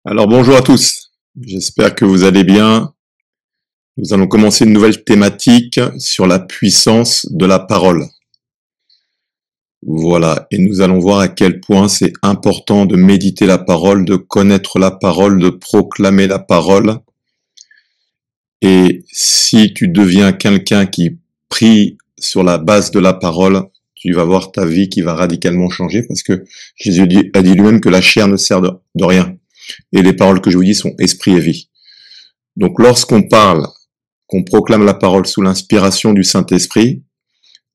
Alors bonjour à tous, j'espère que vous allez bien. Nous allons commencer une nouvelle thématique sur la puissance de la parole. Voilà, et nous allons voir à quel point c'est important de méditer la parole, de connaître la parole, de proclamer la parole. Et si tu deviens quelqu'un qui prie sur la base de la parole, tu vas voir ta vie qui va radicalement changer parce que Jésus a dit lui-même que la chair ne sert de rien. Et les paroles que je vous dis sont esprit et vie. Donc lorsqu'on parle, qu'on proclame la parole sous l'inspiration du Saint-Esprit,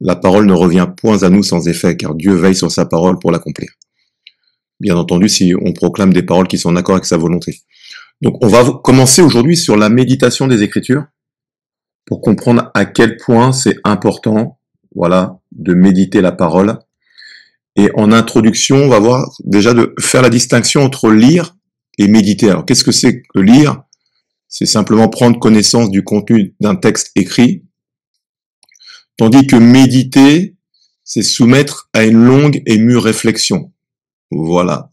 la parole ne revient point à nous sans effet, car Dieu veille sur sa parole pour l'accomplir. Bien entendu, si on proclame des paroles qui sont en accord avec sa volonté. Donc on va commencer aujourd'hui sur la méditation des Écritures, pour comprendre à quel point c'est important, voilà, de méditer la parole. Et en introduction, on va voir déjà de faire la distinction entre lire et méditer. Alors qu'est-ce que c'est que lire ? C'est simplement prendre connaissance du contenu d'un texte écrit, tandis que méditer, c'est soumettre à une longue et mûre réflexion. Voilà.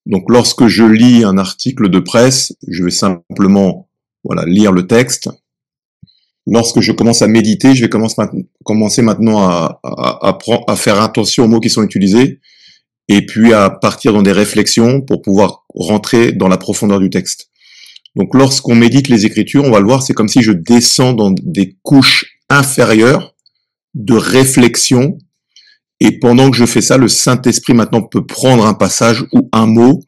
Donc lorsque je lis un article de presse, je vais simplement lire le texte. Lorsque je commence à méditer, je vais commencer maintenant à faire attention aux mots qui sont utilisés, et puis à partir dans des réflexions pour pouvoir rentrer dans la profondeur du texte. Donc lorsqu'on médite les Écritures, on va le voir, c'est comme si je descends dans des couches inférieures de réflexion, et pendant que je fais ça, le Saint-Esprit maintenant peut prendre un passage ou un mot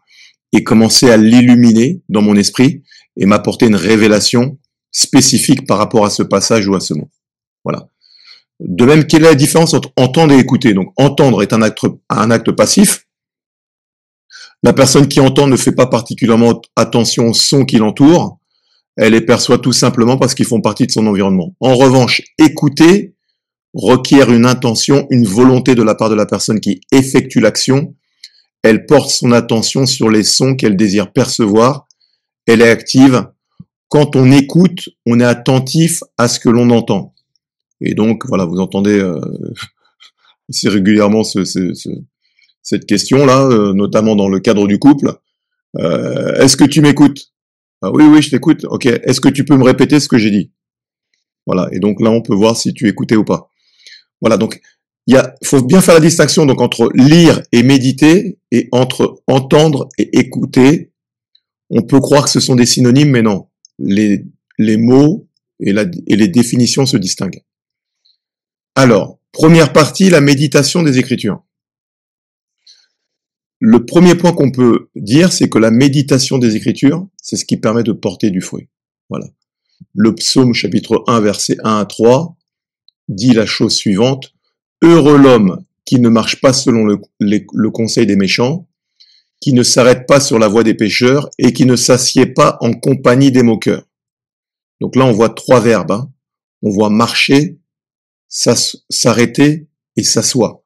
et commencer à l'illuminer dans mon esprit et m'apporter une révélation spécifique par rapport à ce passage ou à ce mot. Voilà. De même, quelle est la différence entre entendre et écouter ? Donc entendre est un acte passif. La personne qui entend ne fait pas particulièrement attention aux sons qui l'entourent. Elle les perçoit tout simplement parce qu'ils font partie de son environnement. En revanche, écouter requiert une intention, une volonté de la part de la personne qui effectue l'action. Elle porte son attention sur les sons qu'elle désire percevoir. Elle est active. Quand on écoute, on est attentif à ce que l'on entend. Et donc, voilà, vous entendez assez régulièrement cette question-là, notamment dans le cadre du couple. Est-ce que tu m'écoutes ? Ah, oui, je t'écoute. Ok. Est-ce que tu peux me répéter ce que j'ai dit ? Voilà. Et donc là, on peut voir si tu écoutais ou pas. Voilà. Donc, faut bien faire la distinction donc entre lire et méditer et entre entendre et écouter. On peut croire que ce sont des synonymes, mais non. Les mots et les définitions se distinguent. Alors, première partie, la méditation des Écritures. Le premier point qu'on peut dire, c'est que la méditation des Écritures, c'est ce qui permet de porter du fruit. Voilà. Le psaume chapitre 1, versets 1 à 3, dit la chose suivante. « Heureux l'homme qui ne marche pas selon le conseil des méchants, qui ne s'arrête pas sur la voie des pécheurs et qui ne s'assied pas en compagnie des moqueurs. » Donc là, on voit trois verbes. Hein. On voit marcher, s'arrêter et s'asseoir.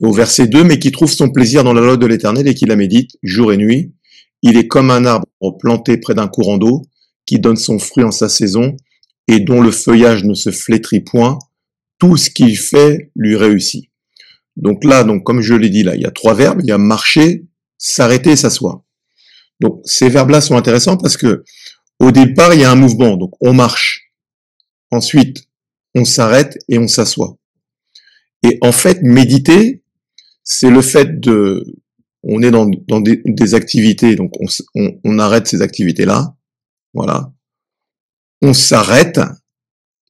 Au verset 2, « Mais qui trouve son plaisir dans la loi de l'Éternel et qui la médite jour et nuit, il est comme un arbre planté près d'un courant d'eau, qui donne son fruit en sa saison et dont le feuillage ne se flétrit point, tout ce qu'il fait lui réussit. » Donc là, comme je l'ai dit là, il y a trois verbes, il y a marcher, s'arrêter et s'asseoir. Donc ces verbes-là sont intéressants parce que au départ, il y a un mouvement, donc on marche. Ensuite, on s'arrête et on s'assoit. Et en fait, méditer, c'est le fait on est dans des activités, donc on arrête ces activités-là, voilà. On s'arrête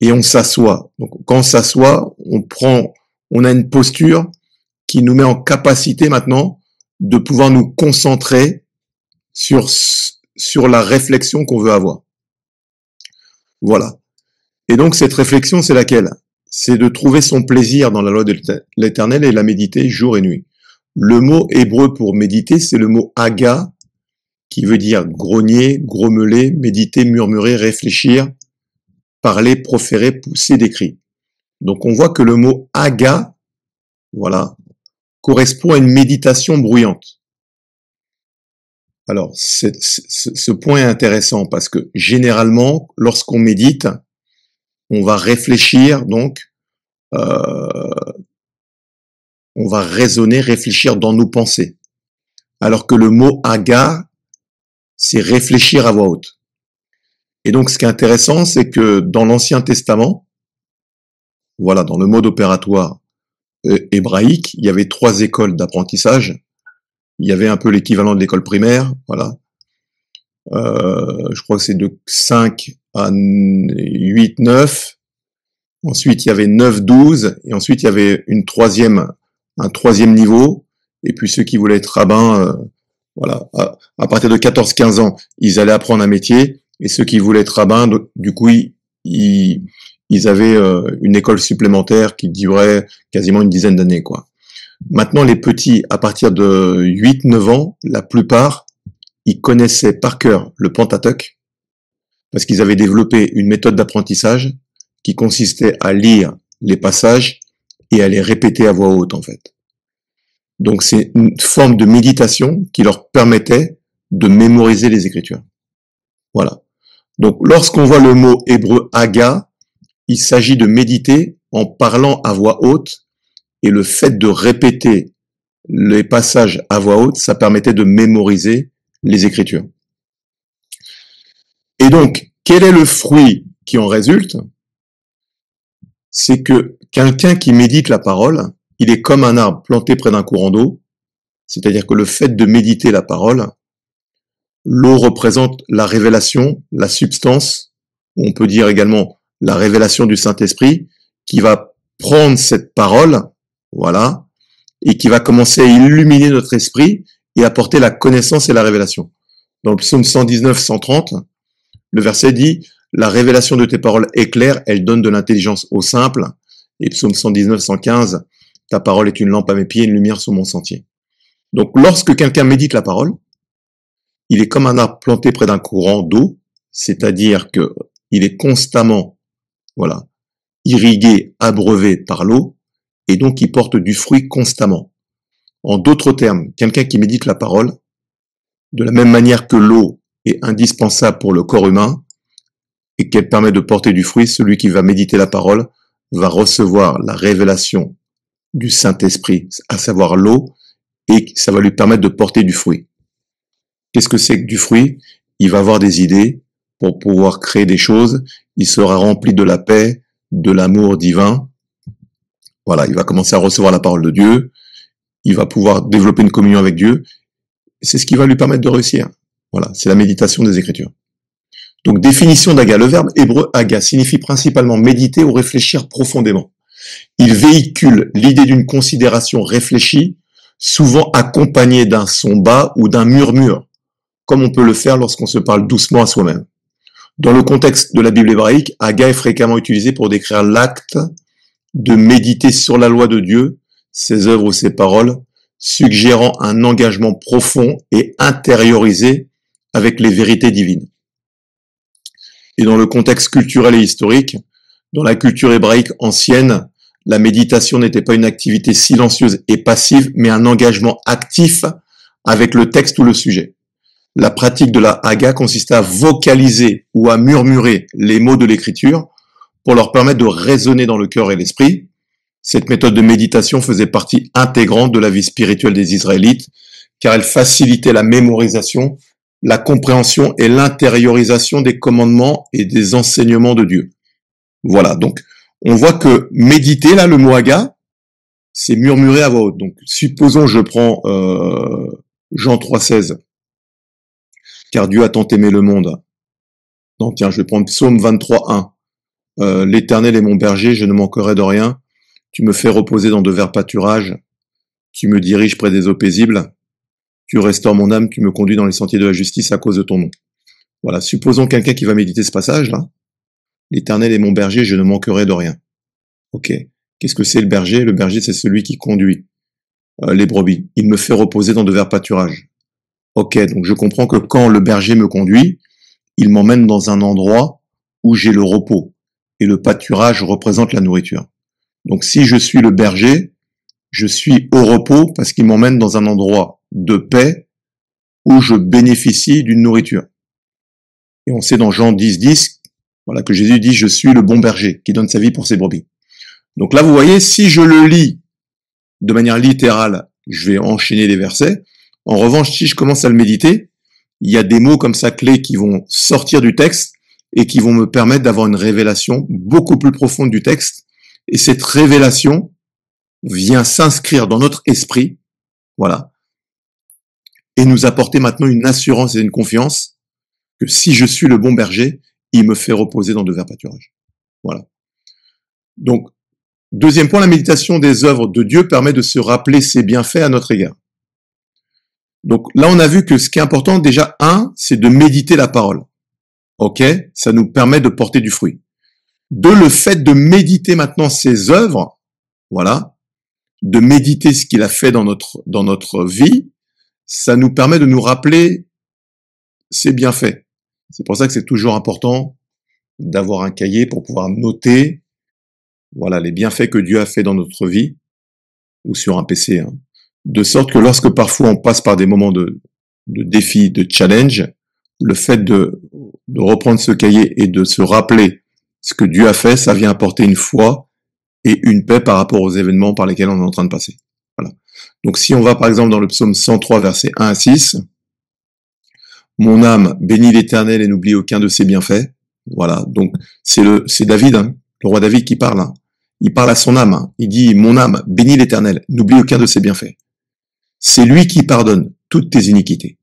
et on s'assoit. Donc quand on s'assoit, on a une posture qui nous met en capacité maintenant de pouvoir nous concentrer sur la réflexion qu'on veut avoir. Voilà. Et donc cette réflexion, c'est laquelle ? C'est de trouver son plaisir dans la loi de l'Éternel et la méditer jour et nuit. Le mot hébreu pour méditer, c'est le mot aga, qui veut dire grogner, grommeler, méditer, murmurer, réfléchir, parler, proférer, pousser des cris. Donc on voit que le mot aga, voilà, correspond à une méditation bruyante. Alors, ce point est intéressant parce que généralement, lorsqu'on médite, on va réfléchir, donc, on va raisonner, réfléchir dans nos pensées. alors que le mot haga, c'est réfléchir à voix haute. Et donc, ce qui est intéressant, c'est que dans l'Ancien Testament, voilà, dans le mode opératoire hébraïque, il y avait 3 écoles d'apprentissage. Il y avait un peu l'équivalent de l'école primaire, voilà. Je crois que c'est de 5 à 8, 9. Ensuite, il y avait 9, 12. Et ensuite, il y avait un troisième niveau. Et puis, ceux qui voulaient être rabbins, voilà, à partir de 14, 15 ans, ils allaient apprendre un métier. Et ceux qui voulaient être rabbins, du coup, ils avaient une école supplémentaire qui durait quasiment une dizaine d'années, quoi. Maintenant, les petits, à partir de 8, 9 ans, la plupart, ils connaissaient par cœur le Pentateuque, parce qu'ils avaient développé une méthode d'apprentissage qui consistait à lire les passages et à les répéter à voix haute, en fait. Donc, c'est une forme de méditation qui leur permettait de mémoriser les Écritures. Voilà. Donc, lorsqu'on voit le mot hébreu haga, il s'agit de méditer en parlant à voix haute, et le fait de répéter les passages à voix haute, ça permettait de mémoriser les Écritures. Et donc, quel est le fruit qui en résulte? C'est que quelqu'un qui médite la parole, il est comme un arbre planté près d'un courant d'eau, c'est-à-dire que le fait de méditer la parole, l'eau représente la révélation, la substance, on peut dire également la révélation du Saint-Esprit, qui va prendre cette parole, voilà, et qui va commencer à illuminer notre esprit et apporter la connaissance et la révélation. Dans le psaume 119, 130, le verset dit « La révélation de tes paroles est claire, elle donne de l'intelligence aux simples. » Et psaume 119, 115, « Ta parole est une lampe à mes pieds, une lumière sur mon sentier. » Donc, lorsque quelqu'un médite la parole, il est comme un arbre planté près d'un courant d'eau, c'est-à-dire que il est constamment, voilà, irrigué, abreuvé par l'eau, et donc il porte du fruit constamment. En d'autres termes, quelqu'un qui médite la parole, de la même manière que l'eau est indispensable pour le corps humain et qu'elle permet de porter du fruit, celui qui va méditer la parole va recevoir la révélation du Saint-Esprit, à savoir l'eau, et ça va lui permettre de porter du fruit. Qu'est-ce que c'est que du fruit? Il va avoir des idées pour pouvoir créer des choses, il sera rempli de la paix, de l'amour divin. Voilà, il va commencer à recevoir la parole de Dieu, il va pouvoir développer une communion avec Dieu, c'est ce qui va lui permettre de réussir. Voilà, c'est la méditation des Écritures. Donc, définition d'haga. Le verbe hébreu haga signifie principalement méditer ou réfléchir profondément. Il véhicule l'idée d'une considération réfléchie, souvent accompagnée d'un son bas ou d'un murmure, comme on peut le faire lorsqu'on se parle doucement à soi-même. Dans le contexte de la Bible hébraïque, haga est fréquemment utilisé pour décrire l'acte de méditer sur la loi de Dieu, ses œuvres ou ses paroles, suggérant un engagement profond et intériorisé avec les vérités divines. Et dans le contexte culturel et historique, dans la culture hébraïque ancienne, la méditation n'était pas une activité silencieuse et passive, mais un engagement actif avec le texte ou le sujet. La pratique de la haga consistait à vocaliser ou à murmurer les mots de l'écriture pour leur permettre de résonner dans le cœur et l'esprit. Cette méthode de méditation faisait partie intégrante de la vie spirituelle des Israélites, car elle facilitait la mémorisation, la compréhension et l'intériorisation des commandements et des enseignements de Dieu. Voilà, donc on voit que méditer, là, le mot haga, c'est murmurer à voix haute. Donc, supposons, je prends Jean 3,16, car Dieu a tant aimé le monde. Non, tiens, je vais prendre Psaume 23,1. L'Éternel est mon berger, je ne manquerai de rien. Tu me fais reposer dans de verts pâturages. Tu me diriges près des eaux paisibles. Tu restaures mon âme, tu me conduis dans les sentiers de la justice à cause de ton nom. Voilà, supposons quelqu'un qui va méditer ce passage-là. L'Éternel est mon berger, je ne manquerai de rien. Ok, qu'est-ce que c'est le berger? Le berger, c'est celui qui conduit les brebis. Il me fait reposer dans de verts pâturages. Ok, donc je comprends que quand le berger me conduit, il m'emmène dans un endroit où j'ai le repos. Et le pâturage représente la nourriture. Donc si je suis le berger, je suis au repos parce qu'il m'emmène dans un endroit de paix où je bénéficie d'une nourriture. Et on sait dans Jean 10, voilà, que Jésus dit « Je suis le bon berger qui donne sa vie pour ses brebis ». Donc là, vous voyez, si je le lis de manière littérale, je vais enchaîner les versets. En revanche, si je commence à le méditer, il y a des mots comme ça clés qui vont sortir du texte et qui vont me permettre d'avoir une révélation beaucoup plus profonde du texte. Et cette révélation vient s'inscrire dans notre esprit, voilà, et nous apporter maintenant une assurance et une confiance que si je suis le bon berger, il me fait reposer dans de verts pâturages. Voilà. Donc, deuxième point, la méditation des œuvres de Dieu permet de se rappeler ses bienfaits à notre égard. Donc là, on a vu que ce qui est important, déjà, c'est de méditer la parole. Ok, ça nous permet de porter du fruit. Deux, le fait de méditer maintenant ses œuvres, voilà, de méditer ce qu'il a fait dans notre vie, ça nous permet de nous rappeler ses bienfaits. C'est pour ça que c'est toujours important d'avoir un cahier pour pouvoir noter, voilà, les bienfaits que Dieu a fait dans notre vie, ou sur un PC, hein, de sorte que lorsque parfois on passe par des moments de défi, de challenge, le fait de reprendre ce cahier et de se rappeler ce que Dieu a fait, ça vient apporter une foi et une paix par rapport aux événements par lesquels on est en train de passer. Voilà. Donc si on va par exemple dans le psaume 103, versets 1 à 6, « Mon âme bénit l'Éternel et n'oublie aucun de ses bienfaits ». Voilà, donc c'est David, hein, le roi David qui parle. Hein. Il parle à son âme. Hein. Il dit « Mon âme bénit l'Éternel, n'oublie aucun de ses bienfaits ». C'est lui qui pardonne toutes tes iniquités,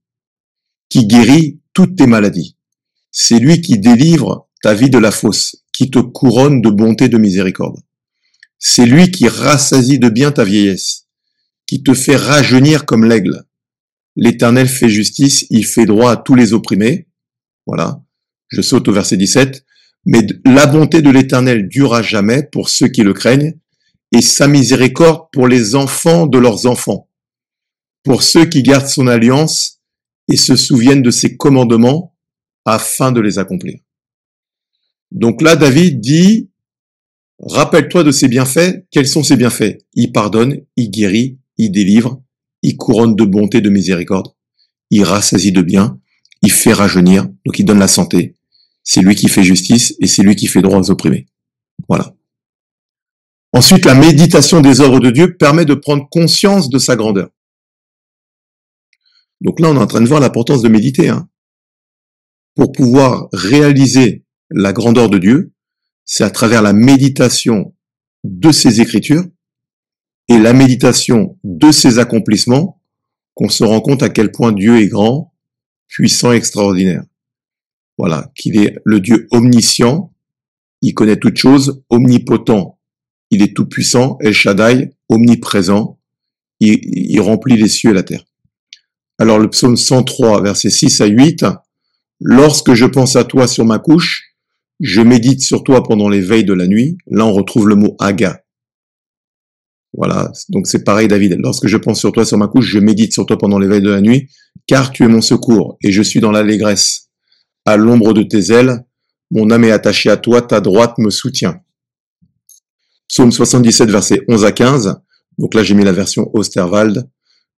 qui guérit toutes tes maladies. C'est lui qui délivre ta vie de la fosse, qui te couronne de bonté et de miséricorde. C'est lui qui rassasie de bien ta vieillesse, qui te fait rajeunir comme l'aigle. L'Éternel fait justice, il fait droit à tous les opprimés. Voilà. Je saute au verset 17. Mais la bonté de l'Éternel dure à jamais pour ceux qui le craignent, et sa miséricorde pour les enfants de leurs enfants, pour ceux qui gardent son alliance et se souviennent de ses commandements afin de les accomplir. Donc là, David dit, rappelle-toi de ses bienfaits. Quels sont ses bienfaits? Il pardonne, il guérit, il délivre, il couronne de bonté, de miséricorde, il rassasie de bien, il fait rajeunir, donc il donne la santé. C'est lui qui fait justice et c'est lui qui fait droit aux opprimés. Voilà. Ensuite, la méditation des œuvres de Dieu permet de prendre conscience de sa grandeur. Donc là, on est en train de voir l'importance de méditer. Hein. Pour pouvoir réaliser la grandeur de Dieu, c'est à travers la méditation de ses Écritures et la méditation de ses accomplissements qu'on se rend compte à quel point Dieu est grand, puissant et extraordinaire. Voilà, qu'il est le Dieu omniscient, il connaît toutes choses, omnipotent, il est tout puissant, El Shaddai, omniprésent, il remplit les cieux et la terre. Alors le psaume 103, versets 6 à 8, « Lorsque je pense à toi sur ma couche, je médite sur toi pendant les veilles de la nuit ». Là, on retrouve le mot « aga ». Voilà, donc c'est pareil David. « Lorsque je pense sur toi sur ma couche, je médite sur toi pendant les veilles de la nuit, car tu es mon secours, et je suis dans l'allégresse. À l'ombre de tes ailes, mon âme est attachée à toi, ta droite me soutient. » Psaume 77, versets 11 à 15. Donc là, j'ai mis la version Osterwald.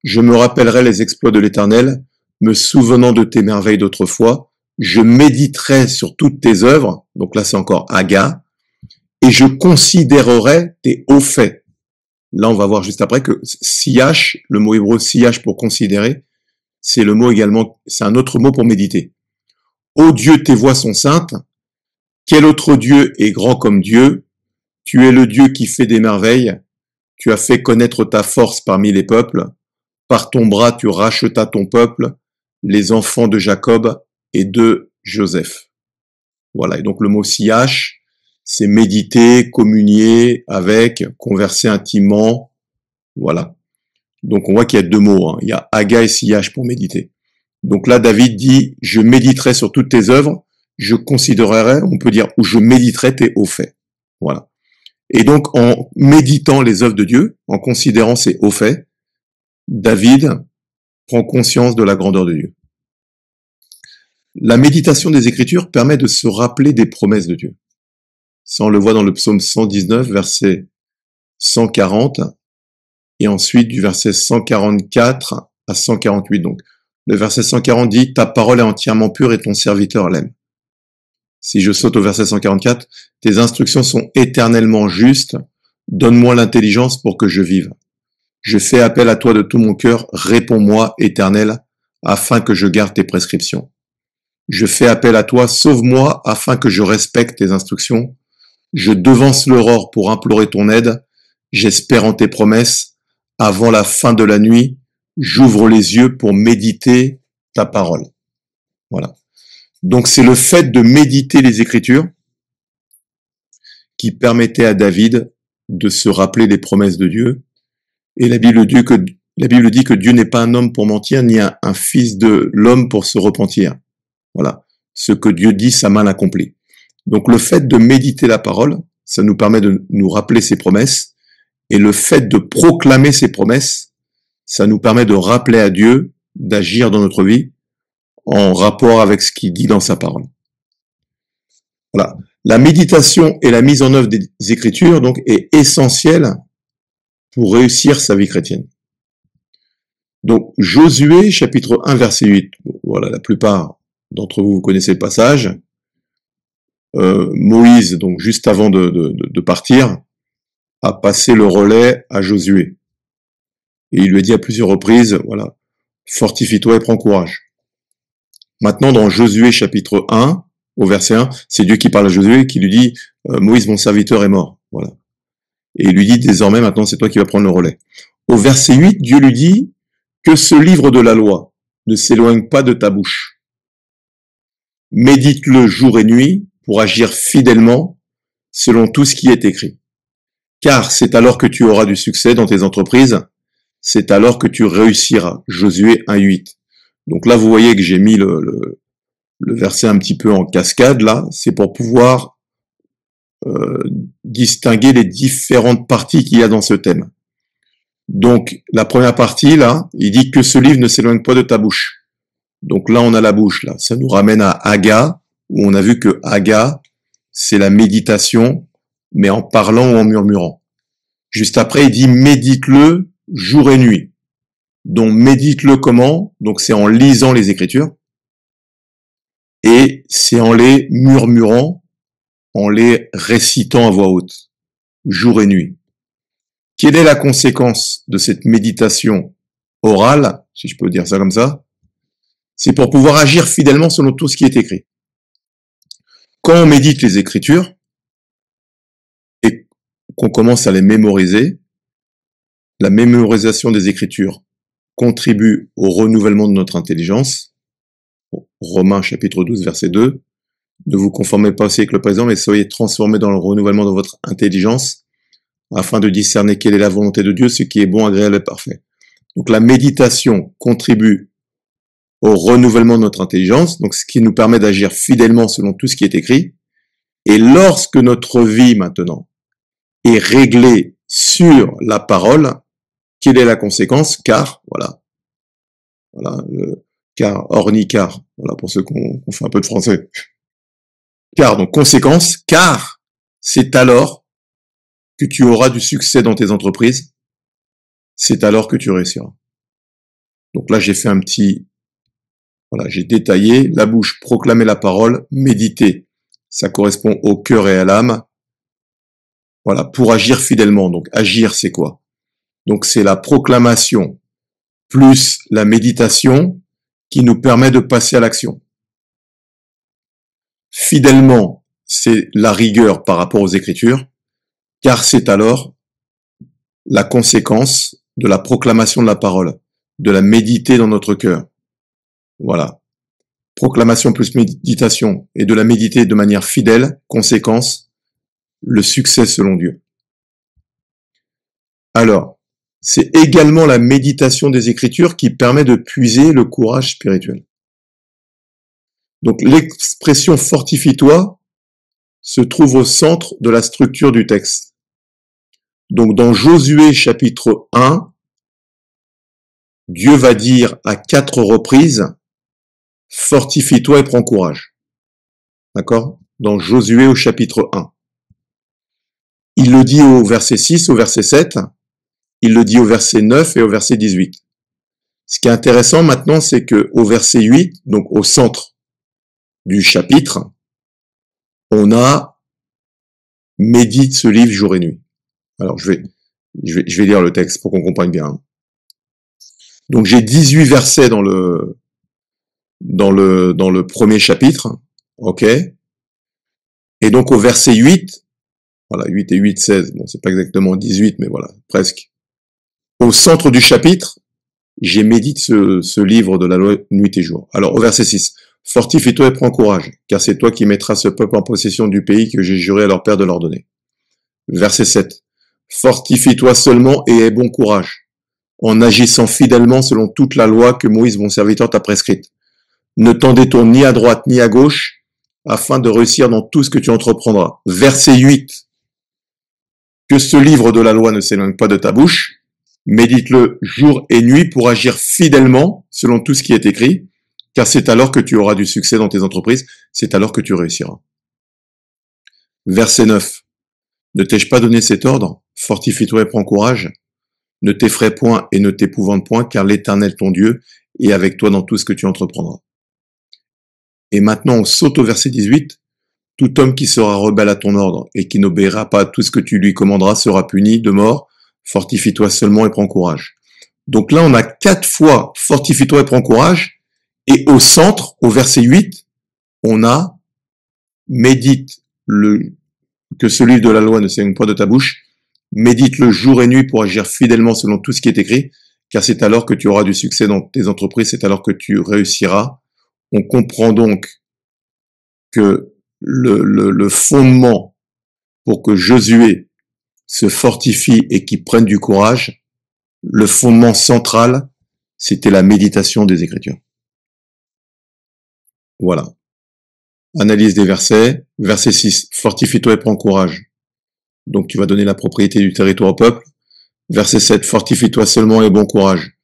« Je me rappellerai les exploits de l'Éternel, me souvenant de tes merveilles d'autrefois. Je méditerai sur toutes tes œuvres. » Donc là, c'est encore Aga. « Et je considérerai tes hauts faits. » Là, on va voir juste après que siyash, le mot hébreu siyash pour considérer, c'est le mot également, c'est un autre mot pour méditer. « Ô Dieu, tes voies sont saintes. Quel autre Dieu est grand comme Dieu? Tu es le Dieu qui fait des merveilles. Tu as fait connaître ta force parmi les peuples. Par ton bras, tu rachetas ton peuple, les enfants de Jacob et de Joseph. » Voilà. Et donc, le mot siyash, c'est méditer, communier avec, converser intimement. Voilà. Donc, on voit qu'il y a deux mots. Hein. Il y a aga et siyash pour méditer. Donc là, David dit, je méditerai sur toutes tes œuvres, je considérerai, on peut dire, ou je méditerai tes hauts faits. Voilà. Et donc, en méditant les œuvres de Dieu, en considérant ses hauts faits, David prend conscience de la grandeur de Dieu. La méditation des Écritures permet de se rappeler des promesses de Dieu. Ça, on le voit dans le psaume 119, verset 140, et ensuite du verset 144 à 148. Donc, le verset 140 dit « Ta parole est entièrement pure et ton serviteur l'aime. » Si je saute au verset 144, « Tes instructions sont éternellement justes, donne-moi l'intelligence pour que je vive. » Je fais appel à toi de tout mon cœur, réponds-moi, Éternel, afin que je garde tes prescriptions. Je fais appel à toi, sauve-moi, afin que je respecte tes instructions. Je devance l'aurore pour implorer ton aide, j'espère en tes promesses. Avant la fin de la nuit, j'ouvre les yeux pour méditer ta parole. Voilà. Donc c'est le fait de méditer les Écritures qui permettait à David de se rappeler des promesses de Dieu. Et la Bible dit que Dieu n'est pas un homme pour mentir, ni un fils de l'homme pour se repentir. Voilà. Ce que Dieu dit, sa main l'accomplit. Donc le fait de méditer la parole, ça nous permet de nous rappeler ses promesses. Et le fait de proclamer ses promesses, ça nous permet de rappeler à Dieu d'agir dans notre vie en rapport avec ce qu'il dit dans sa parole. Voilà. La méditation et la mise en œuvre des Écritures, donc, est essentielle pour réussir sa vie chrétienne. Donc, Josué, chapitre 1, verset 8. Voilà, la plupart d'entre vous, vous connaissez le passage. Moïse, donc, juste avant de partir, a passé le relais à Josué. Et il lui a dit à plusieurs reprises, voilà, fortifie-toi et prends courage. Maintenant, dans Josué, chapitre 1, au verset 1, c'est Dieu qui parle à Josué, qui lui dit, Moïse, mon serviteur, est mort. Voilà. Et il lui dit, désormais, maintenant, c'est toi qui vas prendre le relais. Au verset 8, Dieu lui dit, que ce livre de la loi ne s'éloigne pas de ta bouche. Médite-le jour et nuit pour agir fidèlement selon tout ce qui est écrit. Car c'est alors que tu auras du succès dans tes entreprises, c'est alors que tu réussiras. Josué 1,8. Donc là, vous voyez que j'ai mis le verset un petit peu en cascade, là, c'est pour pouvoir distinguer les différentes parties qu'il y a dans ce thème. Donc, la première partie, là, il dit que ce livre ne s'éloigne pas de ta bouche. Donc là, on a la bouche, là. Ça nous ramène à Haga, où on a vu que Haga, c'est la méditation, mais en parlant ou en murmurant. Juste après, il dit médite-le jour et nuit. Donc, médite-le comment? Donc, c'est en lisant les Écritures. Et c'est en les murmurant, en les récitant à voix haute, jour et nuit. Quelle est la conséquence de cette méditation orale, si je peux dire ça comme ça? C'est pour pouvoir agir fidèlement selon tout ce qui est écrit. Quand on médite les Écritures et qu'on commence à les mémoriser, la mémorisation des Écritures contribue au renouvellement de notre intelligence. Romains chapitre 12, verset 2. Ne vous conformez pas au siècle présent, mais soyez transformés dans le renouvellement de votre intelligence, afin de discerner quelle est la volonté de Dieu, ce qui est bon, agréable et parfait. Donc la méditation contribue au renouvellement de notre intelligence, donc ce qui nous permet d'agir fidèlement selon tout ce qui est écrit. Et lorsque notre vie maintenant est réglée sur la parole, quelle est la conséquence? Car, voilà, car, ornicar, voilà pour ceux qu'on fait un peu de français. Car, donc conséquence, car c'est alors que tu auras du succès dans tes entreprises, c'est alors que tu réussiras. Donc là, j'ai fait voilà, j'ai détaillé la bouche, proclamer la parole, méditer. Ça correspond au cœur et à l'âme. Voilà, pour agir fidèlement. Donc agir, c'est quoi? Donc c'est la proclamation plus la méditation qui nous permet de passer à l'action. Fidèlement, c'est la rigueur par rapport aux Écritures, car c'est alors la conséquence de la proclamation de la parole, de la méditer dans notre cœur. Voilà. Proclamation plus méditation et de la méditer de manière fidèle, conséquence, le succès selon Dieu. Alors, c'est également la méditation des Écritures qui permet de puiser le courage spirituel. Donc l'expression fortifie-toi se trouve au centre de la structure du texte. Donc dans Josué chapitre 1, Dieu va dire à 4 reprises, fortifie-toi et prends courage. D'accord? Dans Josué au chapitre 1. Il le dit au verset 6, au verset 7, il le dit au verset 9 et au verset 18. Ce qui est intéressant maintenant, c'est que au verset 8, donc au centre du chapitre, on a médite ce livre jour et nuit. Alors je vais Je vais lire le texte pour qu'on comprenne bien. Donc j'ai 18 versets dans le premier chapitre, ok? Et donc au verset 8, voilà, 8 et 8, 16, bon c'est pas exactement 18, mais voilà, presque. Au centre du chapitre, j'ai médite ce livre de la loi nuit et jour. Alors au verset 6, fortifie-toi et prends courage, car c'est toi qui mettras ce peuple en possession du pays que j'ai juré à leur père de leur donner. Verset 7, fortifie-toi seulement et aie bon courage, en agissant fidèlement selon toute la loi que Moïse, mon serviteur, t'a prescrite. Ne t'en détourne ni à droite ni à gauche, afin de réussir dans tout ce que tu entreprendras. Verset 8. Que ce livre de la loi ne s'éloigne pas de ta bouche, médite-le jour et nuit pour agir fidèlement selon tout ce qui est écrit, car c'est alors que tu auras du succès dans tes entreprises, c'est alors que tu réussiras. Verset 9. Ne t'ai-je pas donné cet ordre? Fortifie-toi et prends courage. Ne t'effraie point et ne t'épouvante point, car l'Éternel ton Dieu est avec toi dans tout ce que tu entreprendras. Et maintenant, on saute au verset 18. Tout homme qui sera rebelle à ton ordre et qui n'obéira pas à tout ce que tu lui commanderas sera puni de mort. Fortifie-toi seulement et prends courage. Donc là, on a 4 fois fortifie-toi et prends courage. Et au centre, au verset 8, on a médite que ce livre de la loi ne s'éloigne pas de ta bouche. Médite le jour et nuit pour agir fidèlement selon tout ce qui est écrit, car c'est alors que tu auras du succès dans tes entreprises, c'est alors que tu réussiras. On comprend donc que le fondement pour que Josué se fortifie et qu'il prenne du courage, le fondement central, c'était la méditation des Écritures. Voilà. Analyse des versets. Verset 6. Fortifie-toi et prends courage. Donc tu vas donner la propriété du territoire au peuple. Verset 7. Fortifie-toi seulement et bon courage.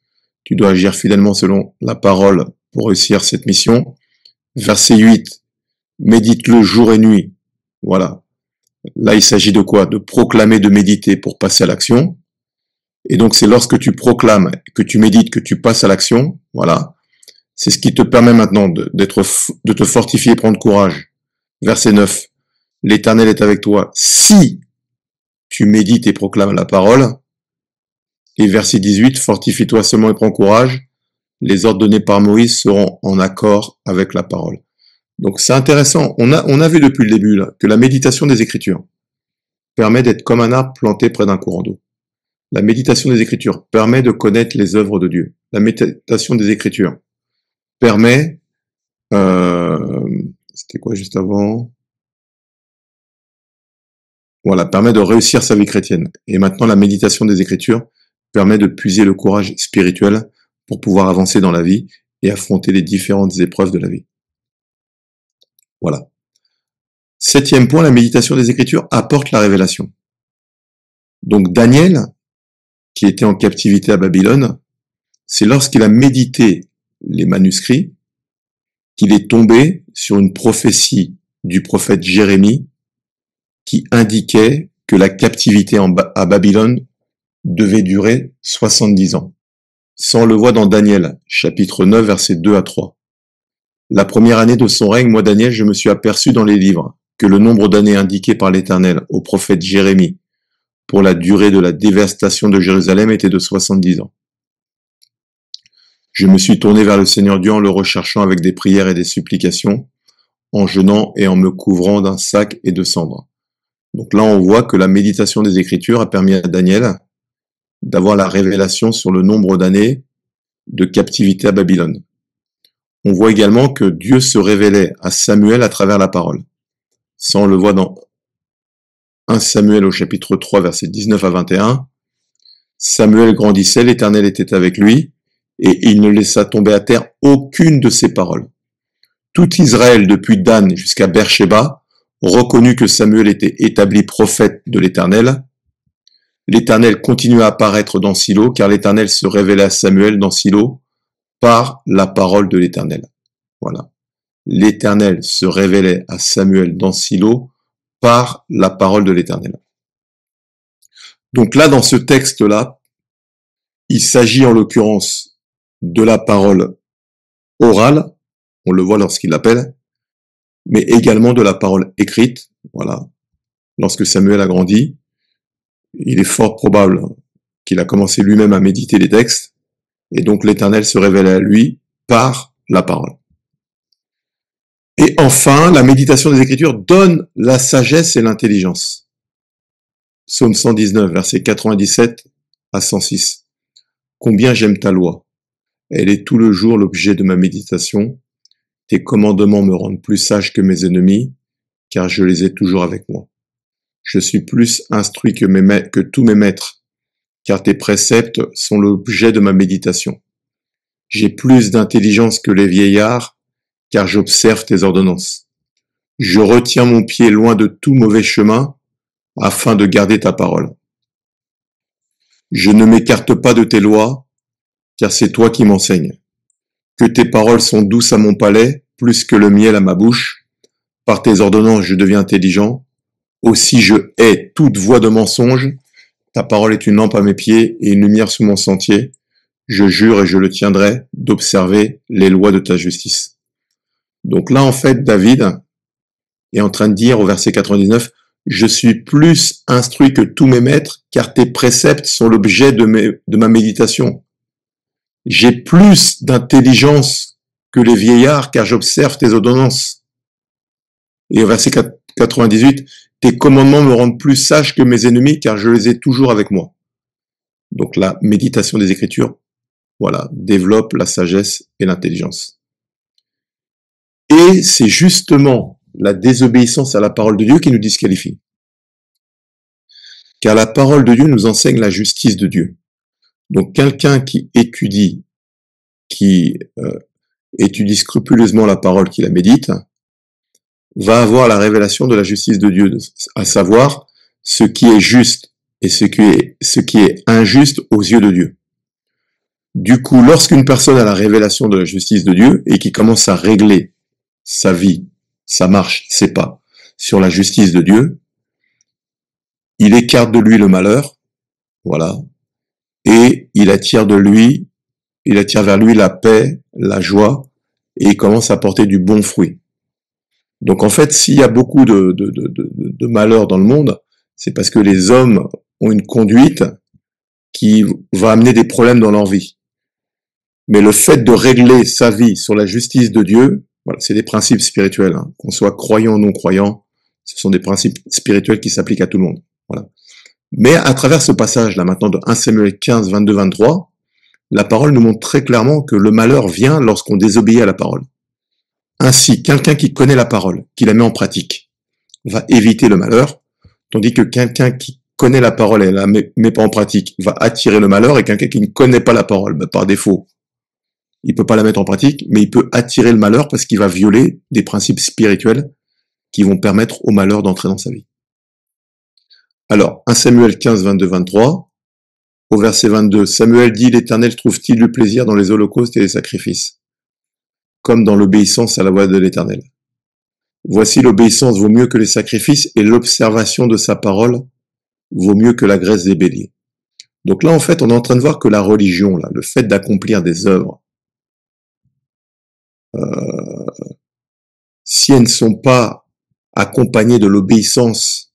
Tu dois agir fidèlement selon la parole pour réussir cette mission. Verset 8. Médite-le jour et nuit. Voilà. Là, il s'agit de quoi? De proclamer, de méditer pour passer à l'action. Et donc, c'est lorsque tu proclames, que tu médites, que tu passes à l'action. Voilà. C'est ce qui te permet maintenant de te fortifier et prendre courage. Verset 9. L'Éternel est avec toi si tu médites et proclames la parole. Et verset 18. Fortifie-toi seulement et prends courage. Les ordres donnés par Moïse seront en accord avec la parole. Donc c'est intéressant. On a vu depuis le début là, que la méditation des Écritures permet d'être comme un arbre planté près d'un courant d'eau. La méditation des Écritures permet de connaître les œuvres de Dieu. La méditation des Écritures permet... c'était quoi juste avant? Voilà, permet de réussir sa vie chrétienne. Et maintenant, la méditation des Écritures permet de puiser le courage spirituel pour pouvoir avancer dans la vie et affronter les différentes épreuves de la vie. Voilà. 7e point, la méditation des Écritures apporte la révélation. Donc Daniel, qui était en captivité à Babylone, c'est lorsqu'il a médité les manuscrits qu'il est tombé sur une prophétie du prophète Jérémie qui indiquait que la captivité à Babylone devait durer 70 ans. Ça, on le voit dans Daniel, chapitre 9, versets 2 à 3. La première année de son règne, moi Daniel, je me suis aperçu dans les livres que le nombre d'années indiquées par l'Éternel au prophète Jérémie pour la durée de la dévastation de Jérusalem était de 70 ans. Je me suis tourné vers le Seigneur Dieu en le recherchant avec des prières et des supplications, en jeûnant et en me couvrant d'un sac et de cendres. Donc là, on voit que la méditation des Écritures a permis à Daniel d'avoir la révélation sur le nombre d'années de captivité à Babylone. On voit également que Dieu se révélait à Samuel à travers la parole. Ça, on le voit dans 1 Samuel au chapitre 3, versets 19 à 21. Samuel grandissait, l'Éternel était avec lui, et il ne laissa tomber à terre aucune de ses paroles. Tout Israël, depuis Dan jusqu'à Beersheba, reconnut que Samuel était établi prophète de l'Éternel. L'Éternel continua à apparaître dans Silo, car l'Éternel se révélait à Samuel dans Silo par la parole de l'Éternel. Voilà. L'Éternel se révélait à Samuel dans Silo par la parole de l'Éternel. Donc là, dans ce texte-là, il s'agit en l'occurrence de la parole orale, on le voit lorsqu'il l'appelle, mais également de la parole écrite, voilà, lorsque Samuel a grandi, il est fort probable qu'il a commencé lui-même à méditer les textes, et donc l'Éternel se révèle à lui par la parole. Et enfin, la méditation des Écritures donne la sagesse et l'intelligence. Psaume 119, versets 97 à 106. Combien j'aime ta loi. Elle est tout le jour l'objet de ma méditation. Tes commandements me rendent plus sage que mes ennemis, car je les ai toujours avec moi. Je suis plus instruit que tous mes maîtres, car tes préceptes sont l'objet de ma méditation. J'ai plus d'intelligence que les vieillards, car j'observe tes ordonnances. Je retiens mon pied loin de tout mauvais chemin, afin de garder ta parole. Je ne m'écarte pas de tes lois, car c'est toi qui m'enseignes. Que tes paroles sont douces à mon palais, plus que le miel à ma bouche. Par tes ordonnances, je deviens intelligent. Aussi je hais toute voie de mensonge. Ta parole est une lampe à mes pieds et une lumière sur mon sentier. Je jure et je le tiendrai d'observer les lois de ta justice. Donc là, en fait, David est en train de dire au verset 99, je suis plus instruit que tous mes maîtres, car tes préceptes sont l'objet de ma méditation. J'ai plus d'intelligence que les vieillards, car j'observe tes ordonnances. Et au verset 98, tes commandements me rendent plus sage que mes ennemis, car je les ai toujours avec moi. Donc la méditation des Écritures, voilà, développe la sagesse et l'intelligence. Et c'est justement la désobéissance à la parole de Dieu qui nous disqualifie. Car la parole de Dieu nous enseigne la justice de Dieu. Donc quelqu'un qui étudie scrupuleusement la parole, qui la médite, va avoir la révélation de la justice de Dieu, à savoir ce qui est juste et ce qui est injuste aux yeux de Dieu. Du coup, lorsqu'une personne a la révélation de la justice de Dieu et qui commence à régler sa vie, sa marche, ses pas sur la justice de Dieu, il écarte de lui le malheur, voilà, et il attire vers lui la paix, la joie, et il commence à porter du bon fruit. Donc en fait, s'il y a beaucoup de malheur dans le monde, c'est parce que les hommes ont une conduite qui va amener des problèmes dans leur vie. Mais le fait de régler sa vie sur la justice de Dieu, voilà, c'est des principes spirituels, hein. Qu'on soit croyant ou non croyant, ce sont des principes spirituels qui s'appliquent à tout le monde. Voilà. Mais à travers ce passage-là, maintenant de 1 Samuel 15, 22, 23, la parole nous montre très clairement que le malheur vient lorsqu'on désobéit à la parole. Ainsi, quelqu'un qui connaît la parole, qui la met en pratique, va éviter le malheur, tandis que quelqu'un qui connaît la parole et la met pas en pratique va attirer le malheur, et quelqu'un qui ne connaît pas la parole, par défaut, il peut pas la mettre en pratique, mais il peut attirer le malheur parce qu'il va violer des principes spirituels qui vont permettre au malheur d'entrer dans sa vie. Alors, 1 Samuel 15, 22, 23, au verset 22, Samuel dit, l'Éternel trouve-t-il du plaisir dans les holocaustes et les sacrifices, comme dans l'obéissance à la voix de l'Éternel. Voici l'obéissance vaut mieux que les sacrifices et l'observation de sa parole vaut mieux que la graisse des béliers. Donc là, en fait, on est en train de voir que la religion, là, le fait d'accomplir des œuvres, si elles ne sont pas accompagnées de l'obéissance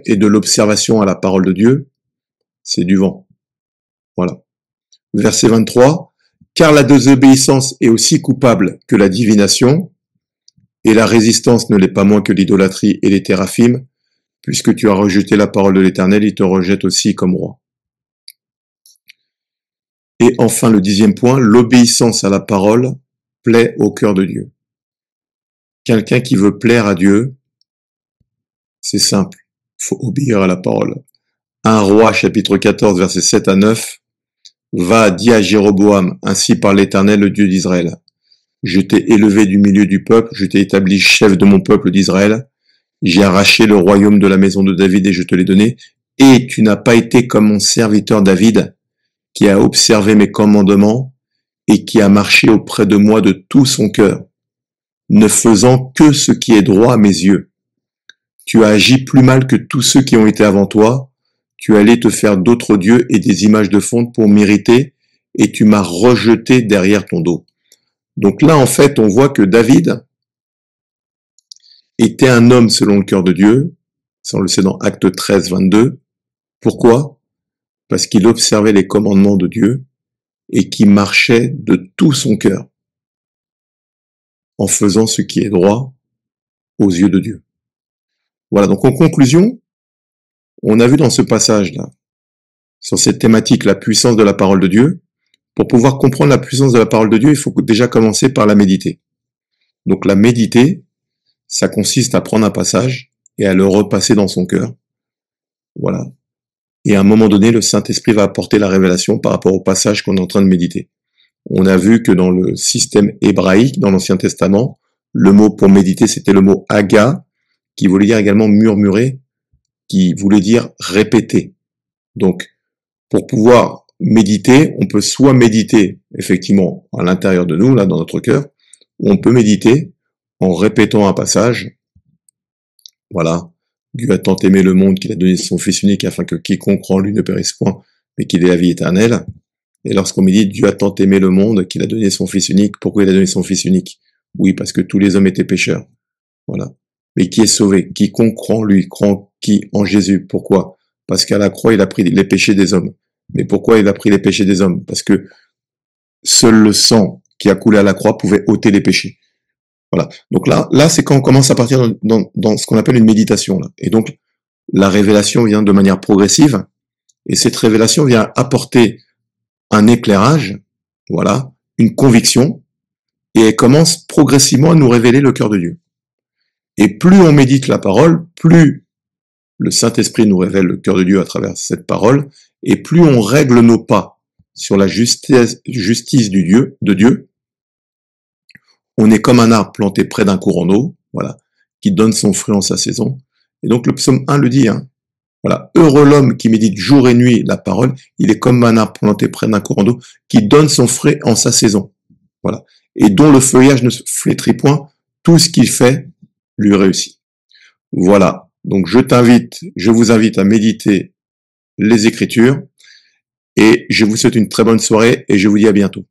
et de l'observation à la parole de Dieu, c'est du vent. Voilà. Verset 23, car la désobéissance est aussi coupable que la divination, et la résistance ne l'est pas moins que l'idolâtrie et les téraphimes, puisque tu as rejeté la parole de l'Éternel, il te rejette aussi comme roi. Et enfin, le 10e point, l'obéissance à la parole plaît au cœur de Dieu. Quelqu'un qui veut plaire à Dieu, c'est simple, il faut obéir à la parole. 1 Roi, chapitre 14, versets 7 à 9, va, dis à Jéroboam, ainsi par l'Éternel, le Dieu d'Israël. Je t'ai élevé du milieu du peuple, je t'ai établi chef de mon peuple d'Israël, j'ai arraché le royaume de la maison de David et je te l'ai donné, et tu n'as pas été comme mon serviteur David, qui a observé mes commandements et qui a marché auprès de moi de tout son cœur, ne faisant que ce qui est droit à mes yeux. Tu as agi plus mal que tous ceux qui ont été avant toi, tu allais te faire d'autres dieux et des images de fonte pour m'irriter, et tu m'as rejeté derrière ton dos. Donc là, en fait, on voit que David était un homme selon le cœur de Dieu, Ça, on le sait dans Acte 13, 22. Pourquoi? Parce qu'il observait les commandements de Dieu et qui marchait de tout son cœur en faisant ce qui est droit aux yeux de Dieu. Voilà, donc en conclusion, on a vu dans ce passage-là, sur cette thématique, la puissance de la parole de Dieu. Pour pouvoir comprendre la puissance de la parole de Dieu, il faut déjà commencer par la méditer. Donc la méditer, ça consiste à prendre un passage et à le repasser dans son cœur. Voilà. Et à un moment donné, le Saint-Esprit va apporter la révélation par rapport au passage qu'on est en train de méditer. On a vu que dans le système hébraïque, dans l'Ancien Testament, le mot pour méditer, c'était le mot aga, qui voulait dire également murmurer, qui voulait dire répéter. Donc, pour pouvoir méditer, on peut soit méditer effectivement à l'intérieur de nous, là dans notre cœur, ou on peut méditer en répétant un passage. Voilà. Dieu a tant aimé le monde qu'il a donné son Fils unique afin que quiconque croit en lui ne périsse point, mais qu'il ait la vie éternelle. Et lorsqu'on médite, Dieu a tant aimé le monde qu'il a donné son Fils unique. Pourquoi il a donné son Fils unique? Oui, parce que tous les hommes étaient pécheurs. Voilà. Mais qui est sauvé? Quiconque croit en lui, croit en Jésus. Pourquoi? Parce qu'à la croix, il a pris les péchés des hommes. Mais pourquoi il a pris les péchés des hommes? Parce que seul le sang qui a coulé à la croix pouvait ôter les péchés. Voilà. Donc là, c'est quand on commence à partir dans ce qu'on appelle une méditation, là. Et donc, la révélation vient de manière progressive, et cette révélation vient apporter un éclairage, voilà, une conviction, et elle commence progressivement à nous révéler le cœur de Dieu. Et plus on médite la parole, plus le Saint-Esprit nous révèle le cœur de Dieu à travers cette parole, et plus on règle nos pas sur la justice de Dieu, on est comme un arbre planté près d'un courant d'eau, voilà, qui donne son fruit en sa saison. Et donc le psaume 1 le dit, hein, voilà, heureux l'homme qui médite jour et nuit la parole, il est comme un arbre planté près d'un courant d'eau, qui donne son fruit en sa saison, voilà, et dont le feuillage ne flétrit point, tout ce qu'il fait lui réussit. Voilà, donc je vous invite à méditer les Écritures, et je vous souhaite une très bonne soirée, et je vous dis à bientôt.